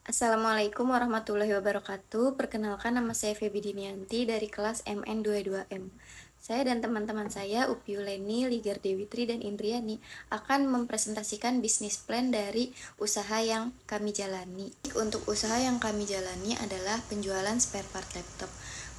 Assalamualaikum warahmatullahi wabarakatuh. Perkenalkan, nama saya Feby Dinianti dari kelas MN22M. Saya dan teman-teman saya, Upiuleni, Ligar Dewitri, dan Indriani, akan mempresentasikan bisnis plan dari usaha yang kami jalani. Untuk usaha yang kami jalani adalah penjualan spare part laptop.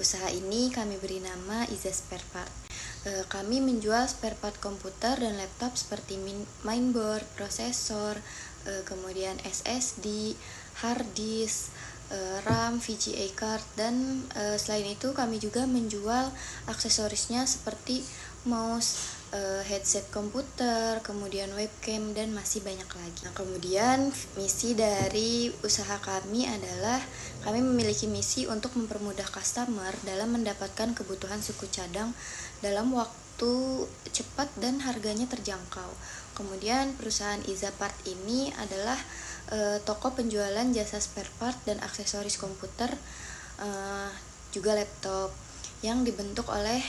Usaha ini kami beri nama Iza Spare Part. Kami menjual spare part komputer dan laptop seperti mainboard, prosesor, kemudian SSD, hard disk, RAM, VGA card, dan selain itu kami juga menjual aksesorisnya seperti mouse, headset komputer, kemudian webcam, dan masih banyak lagi. Nah, kemudian misi dari usaha kami adalah kami memiliki misi untuk mempermudah customer dalam mendapatkan kebutuhan suku cadang dalam waktu cepat dan harganya terjangkau. Kemudian perusahaan Izapart ini adalah toko penjualan jasa spare part dan aksesoris komputer, juga laptop, yang dibentuk oleh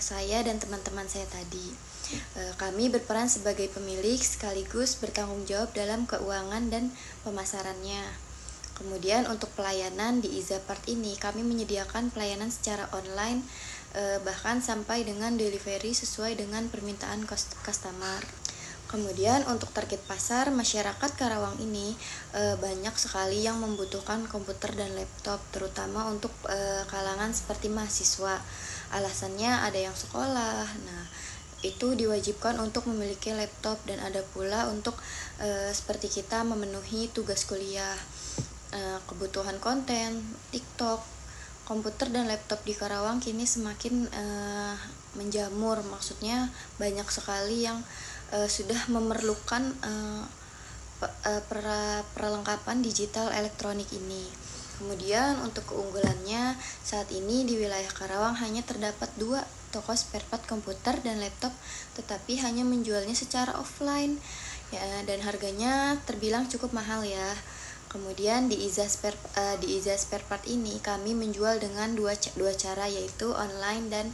saya dan teman-teman saya tadi. Kami berperan sebagai pemilik sekaligus bertanggung jawab dalam keuangan dan pemasarannya. Kemudian untuk pelayanan di Izapart ini kami menyediakan pelayanan secara online, bahkan sampai dengan delivery sesuai dengan permintaan customer. Kemudian untuk target pasar masyarakat Karawang ini banyak sekali yang membutuhkan komputer dan laptop, terutama untuk kalangan seperti mahasiswa. Alasannya ada yang sekolah, nah itu diwajibkan untuk memiliki laptop, dan ada pula untuk seperti kita memenuhi tugas kuliah, kebutuhan konten, TikTok. Komputer dan laptop di Karawang kini semakin menjamur, maksudnya banyak sekali yang sudah memerlukan perlengkapan digital elektronik ini. Kemudian untuk keunggulannya, saat ini di wilayah Karawang hanya terdapat 2 toko spare part komputer dan laptop, tetapi hanya menjualnya secara offline ya, dan harganya terbilang cukup mahal ya. Kemudian di Iza Spare Part ini kami menjual dengan dua cara, yaitu online dan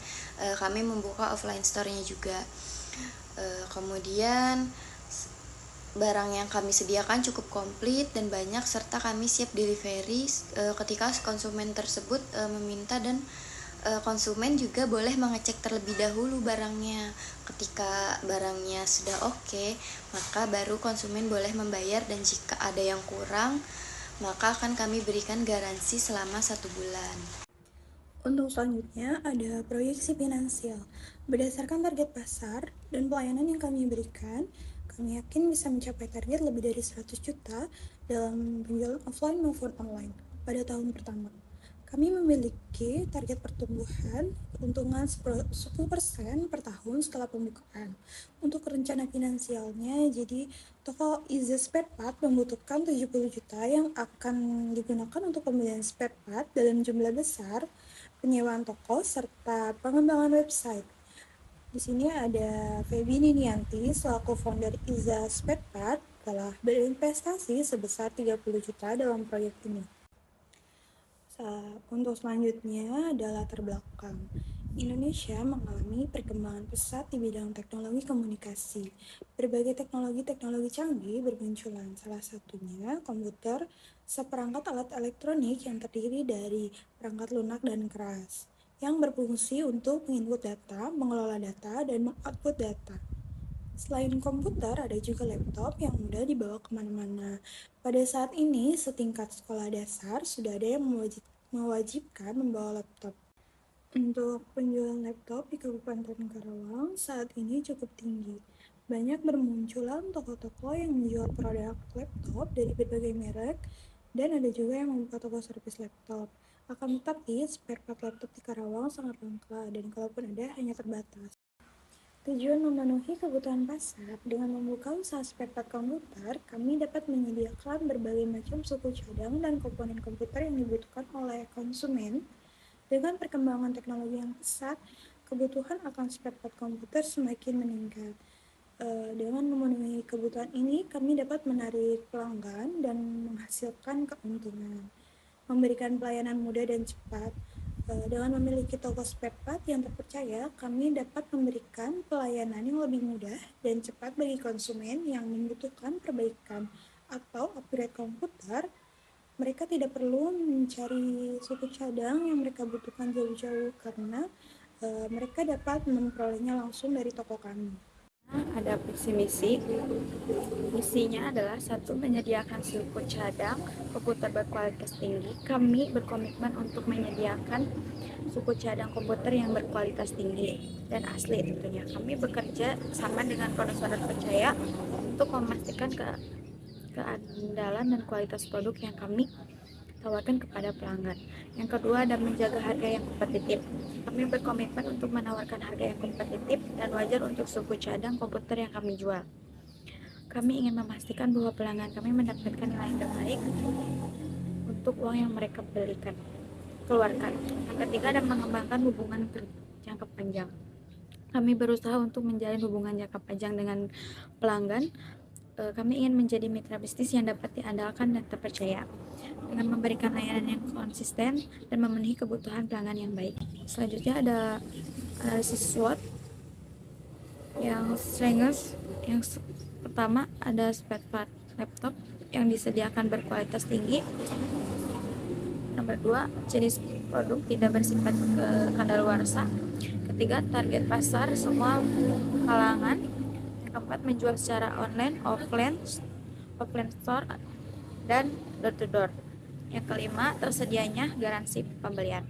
kami membuka offline store-nya juga. Kemudian barang yang kami sediakan cukup komplit dan banyak, serta kami siap delivery ketika konsumen tersebut meminta, dan konsumen juga boleh mengecek terlebih dahulu barangnya. Ketika barangnya sudah oke, maka baru konsumen boleh membayar, dan jika ada yang kurang, maka akan kami berikan garansi selama 1 bulan. Untuk selanjutnya ada proyeksi finansial. Berdasarkan target pasar dan pelayanan yang kami berikan, kami yakin bisa mencapai target lebih dari 100 juta dalam penjualan offline maupun online pada tahun pertama. Kami memiliki target pertumbuhan keuntungan 10% per tahun setelah pembukaan. Untuk rencana finansialnya, jadi toko Easy Spare Part membutuhkan 70 juta yang akan digunakan untuk pembelian spare part dalam jumlah besar, penyewaan toko, serta pengembangan website. Di sini ada Feby Ninianti selaku founder Iza Spare Part telah berinvestasi sebesar 30 juta dalam proyek ini. Untuk selanjutnya adalah latar belakang. Indonesia mengalami perkembangan pesat di bidang teknologi komunikasi. Berbagai teknologi canggih bermunculan, salah satunya komputer, seperangkat alat elektronik yang terdiri dari perangkat lunak dan keras, yang berfungsi untuk menginput data, mengelola data, dan mengoutput data. Selain komputer, ada juga laptop yang mudah dibawa kemana-mana. Pada saat ini, setingkat sekolah dasar sudah ada yang mewajibkan membawa laptop. Untuk penjualan laptop di Kabupaten Karawang saat ini cukup tinggi. Banyak bermunculan toko-toko yang menjual produk laptop dari berbagai merek, dan ada juga yang membuka toko servis laptop. Akan tetapi, spare part laptop di Karawang sangat langka, dan kalaupun ada, hanya terbatas. Tujuan memenuhi kebutuhan pasar, dengan membuka usaha spare part komputer, kami dapat menyediakan berbagai macam suku cadang dan komponen komputer yang dibutuhkan oleh konsumen. Dengan perkembangan teknologi yang pesat, kebutuhan akan spare part komputer semakin meningkat. Dengan memenuhi kebutuhan ini, kami dapat menarik pelanggan dan menghasilkan keuntungan. Memberikan pelayanan mudah dan cepat. Dengan memiliki toko spare part yang terpercaya, kami dapat memberikan pelayanan yang lebih mudah dan cepat bagi konsumen yang membutuhkan perbaikan atau upgrade komputer Mereka tidak perlu mencari suku cadang yang mereka butuhkan jauh-jauh karena mereka dapat memperolehnya langsung dari toko kami. Ada visi misi. Misinya adalah satu, menyediakan suku cadang komputer berkualitas tinggi. Kami berkomitmen untuk menyediakan suku cadang komputer yang berkualitas tinggi dan asli tentunya. Kami bekerja sama dengan produsen percaya untuk memastikan keandalan dan kualitas produk yang kami tawarkan kepada pelanggan. Yang kedua ada menjaga harga yang kompetitif. Kami berkomitmen untuk menawarkan harga yang kompetitif dan wajar untuk suku cadang komputer yang kami jual. Kami ingin memastikan bahwa pelanggan kami mendapatkan nilai terbaik untuk uang yang mereka keluarkan. Yang ketiga ada mengembangkan hubungan jangka panjang. Kami berusaha untuk menjalin hubungan jangka panjang dengan pelanggan. Kami ingin menjadi mitra bisnis yang dapat diandalkan dan terpercaya dengan memberikan layanan yang konsisten dan memenuhi kebutuhan pelanggan yang baik. Selanjutnya ada analisis SWOT yang strengths. Yang pertama ada spare part laptop yang disediakan berkualitas tinggi. Nomor 2, jenis produk tidak bersifat kadaluarsa. Ketiga, target pasar semua kalangan. Yang keempat, menjual secara online, offline store dan door to door. Yang kelima, tersedianya garansi pembelian.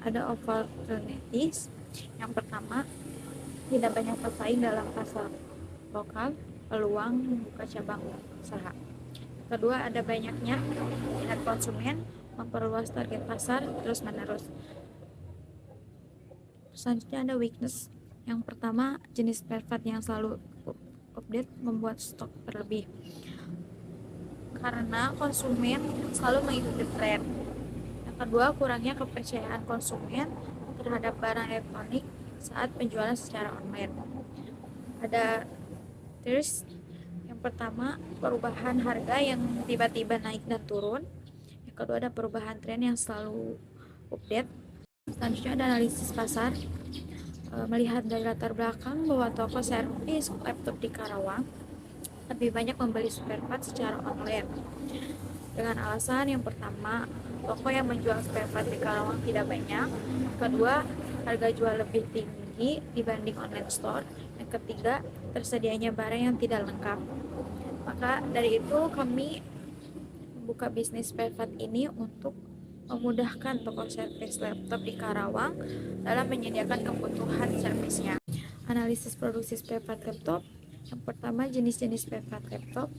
Ada opportunities. Yang pertama, tidak banyak pesaing dalam pasar lokal, peluang membuka cabang usaha. Kedua, ada banyaknya minat konsumen, memperluas target pasar terus menerus. Selanjutnya ada weakness. Yang pertama, jenis spare part yang selalu update membuat stok berlebih karena konsumen selalu mengikuti tren. Yang kedua, kurangnya kepercayaan konsumen terhadap barang elektronik saat penjualan secara online. Ada terus yang pertama, perubahan harga yang tiba-tiba naik dan turun. Yang kedua, ada perubahan tren yang selalu update. Selanjutnya ada analisis pasar. Melihat dari latar belakang bahwa toko servis laptop di Karawang lebih banyak membeli spare part secara online dengan alasan yang pertama, toko yang menjual spare part di Karawang tidak banyak. Kedua, harga jual lebih tinggi dibanding online store. Yang ketiga, tersedianya barang yang tidak lengkap. Maka dari itu kami membuka bisnis spare part ini untuk memudahkan toko servis laptop di Karawang dalam menyediakan kebutuhan servisnya. Analisis produksi spare part laptop. Yang pertama, jenis-jenis spare part laptop.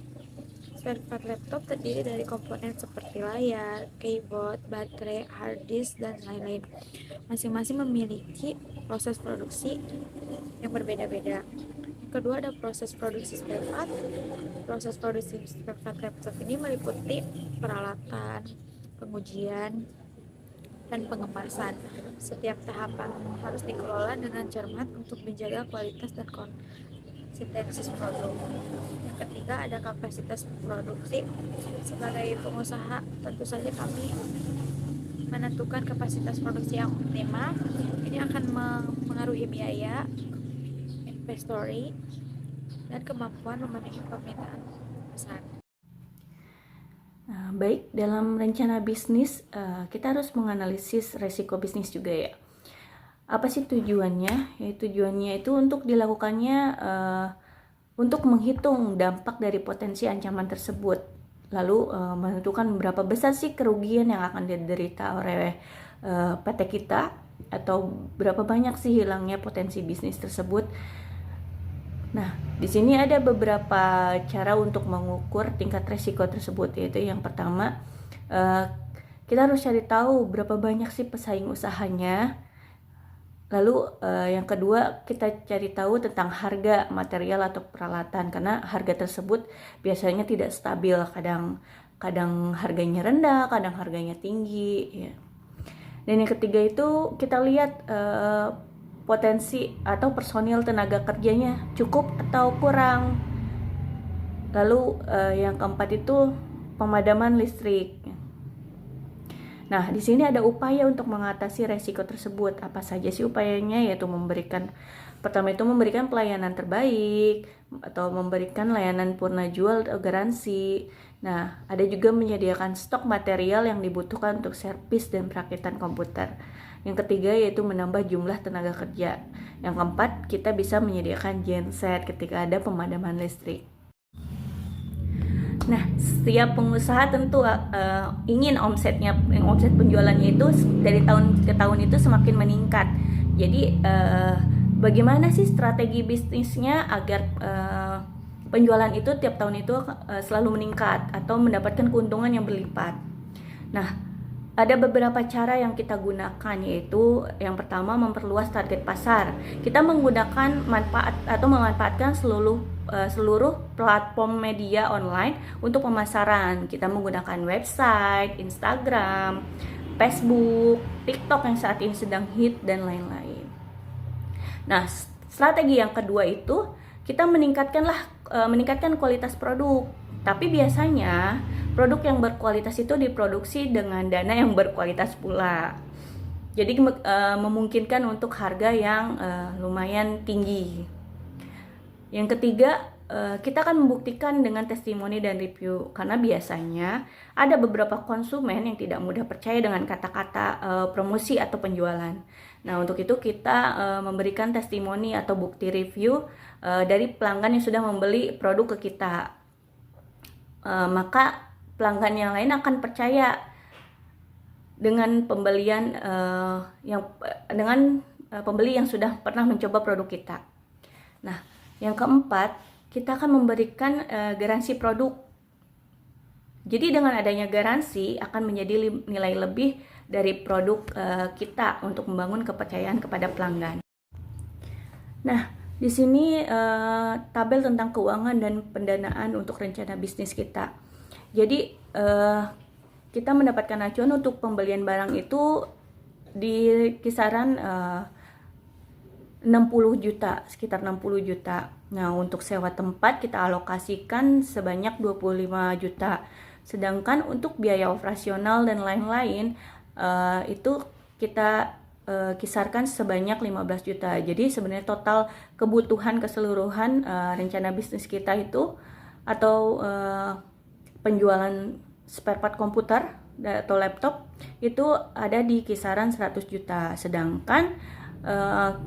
Spare part laptop terdiri dari komponen seperti layar, keyboard, baterai, hard disk, dan lain-lain. Masing-masing memiliki proses produksi yang berbeda-beda. Yang kedua ada proses produksi spare part. Proses produksi spare part laptop ini meliputi peralatan, pengujian, dan pengemasan. Setiap tahapan harus dikelola dengan cermat untuk menjaga kualitas dan konsistensi produk. Yang ketiga ada kapasitas produksi. Sebagai pengusaha, tentu saja kami menentukan kapasitas produksi yang optimal. Ini akan mengaruhi biaya, inventory, dan kemampuan memenuhi permintaan pasar. Baik, dalam rencana bisnis kita harus menganalisis resiko bisnis juga ya. Apa sih tujuannya? Ya, tujuannya itu untuk dilakukannya untuk menghitung dampak dari potensi ancaman tersebut. Lalu menentukan berapa besar sih kerugian yang akan diderita oleh PT kita atau berapa banyak sih hilangnya potensi bisnis tersebut. Nah, di sini ada beberapa cara untuk mengukur tingkat resiko tersebut, yaitu yang pertama, kita harus cari tahu berapa banyak sih pesaing usahanya. Lalu yang kedua, kita cari tahu tentang harga material atau peralatan, karena harga tersebut biasanya tidak stabil, kadang harganya rendah, kadang harganya tinggi. Ya. Dan yang ketiga itu kita lihat potensi atau personil tenaga kerjanya cukup atau kurang. Lalu yang keempat itu pemadaman listrik. Nah, di sini ada upaya untuk mengatasi resiko tersebut. Apa saja sih upayanya? Yaitu pertama itu memberikan pelayanan terbaik atau memberikan layanan purna jual atau garansi. Nah, ada juga menyediakan stok material yang dibutuhkan untuk servis dan perakitan komputer. Yang ketiga yaitu menambah jumlah tenaga kerja. Yang keempat, kita bisa menyediakan genset ketika ada pemadaman listrik. Nah, setiap pengusaha tentu ingin omset penjualannya itu dari tahun ke tahun itu semakin meningkat. Jadi bagaimana sih strategi bisnisnya agar penjualan itu tiap tahun itu selalu meningkat atau mendapatkan keuntungan yang berlipat? Nah, ada beberapa cara yang kita gunakan, yaitu yang pertama memperluas target pasar. Kita memanfaatkan seluruh platform media online untuk pemasaran. Kita menggunakan website, Instagram, Facebook, TikTok yang saat ini sedang hit dan lain-lain. Nah, strategi yang kedua itu kita meningkatkan kualitas produk. Tapi biasanya produk yang berkualitas itu diproduksi dengan dana yang berkualitas pula. Jadi memungkinkan untuk harga yang lumayan tinggi. Yang ketiga, kita akan membuktikan dengan testimoni dan review. Karena biasanya ada beberapa konsumen yang tidak mudah percaya dengan kata-kata promosi atau penjualan. Nah, untuk itu kita memberikan testimoni atau bukti review dari pelanggan yang sudah membeli produk ke kita. Maka pelanggan yang lain akan percaya dengan pembeli yang sudah pernah mencoba produk kita. Nah, yang keempat, kita akan memberikan garansi produk. Jadi dengan adanya garansi akan menjadi nilai lebih dari produk kita untuk membangun kepercayaan kepada pelanggan. Nah, di sini tabel tentang keuangan dan pendanaan untuk rencana bisnis kita. Jadi kita mendapatkan acuan untuk pembelian barang itu di kisaran 60 juta, sekitar 60 juta. Nah, untuk sewa tempat kita alokasikan sebanyak 25 juta. Sedangkan untuk biaya operasional dan lain-lain itu kita kisarkan sebanyak 15 juta. Jadi sebenarnya total kebutuhan keseluruhan rencana bisnis kita itu atau penjualan spare part komputer atau laptop itu ada di kisaran 100 juta. Sedangkan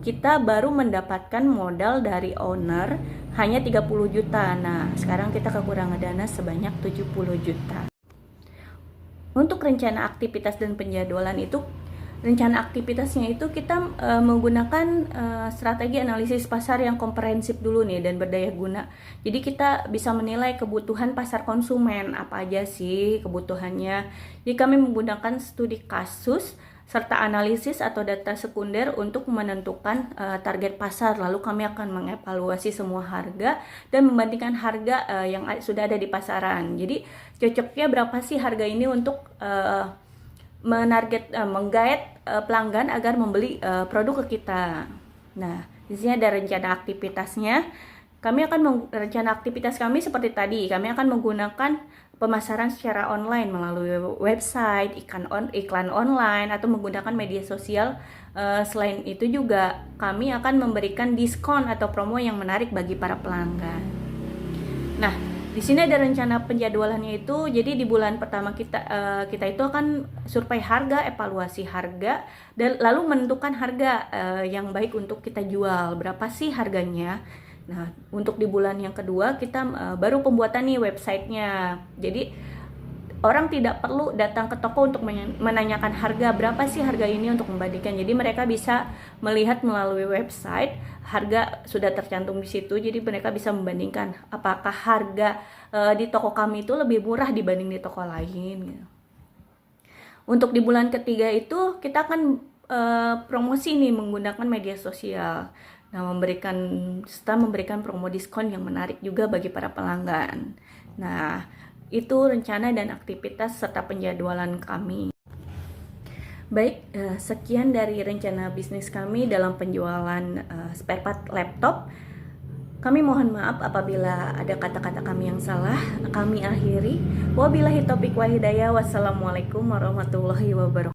kita baru mendapatkan modal dari owner hanya 30 juta. Nah, sekarang kita kekurangan dana sebanyak 70 juta. Untuk rencana aktivitas dan penjadwalan itu, rencana aktivitasnya itu kita menggunakan strategi analisis pasar yang komprehensif dulu nih dan berdaya guna. Jadi kita bisa menilai kebutuhan pasar konsumen, apa aja sih kebutuhannya. Jadi kami menggunakan studi kasus serta analisis atau data sekunder untuk menentukan target pasar. Lalu kami akan mengevaluasi semua harga dan membandingkan harga yang sudah ada di pasaran. Jadi cocoknya berapa sih harga ini untuk menggait pelanggan agar membeli produk ke kita. Nah, di sini ada rencana aktivitasnya. Rencana aktivitas kami seperti tadi. Kami akan menggunakan pemasaran secara online melalui website, iklan online atau menggunakan media sosial. Selain itu juga kami akan memberikan diskon atau promo yang menarik bagi para pelanggan. Nah, di sini ada rencana penjadwalannya itu. Jadi di bulan pertama kita itu akan survei harga, evaluasi harga, dan lalu menentukan harga yang baik untuk kita jual. Berapa sih harganya? Nah, untuk di bulan yang kedua kita baru pembuatan nih websitenya. Jadi orang tidak perlu datang ke toko untuk menanyakan harga, berapa sih harga ini untuk membandingkan. Jadi mereka bisa melihat melalui website, harga sudah tercantum di situ. Jadi mereka bisa membandingkan apakah harga di toko kami itu lebih murah dibanding di toko lain. Untuk di bulan ketiga itu kita akan promosi nih menggunakan media sosial. Nah, memberikan promo diskon yang menarik juga bagi para pelanggan. Nah, itu rencana dan aktivitas serta penjadwalan kami. Baik, sekian dari rencana bisnis kami dalam penjualan spare part laptop. Kami mohon maaf apabila ada kata-kata kami yang salah. Kami akhiri. Wabillahi taufiq wal hidayah. Wassalamualaikum warahmatullahi wabarakatuh.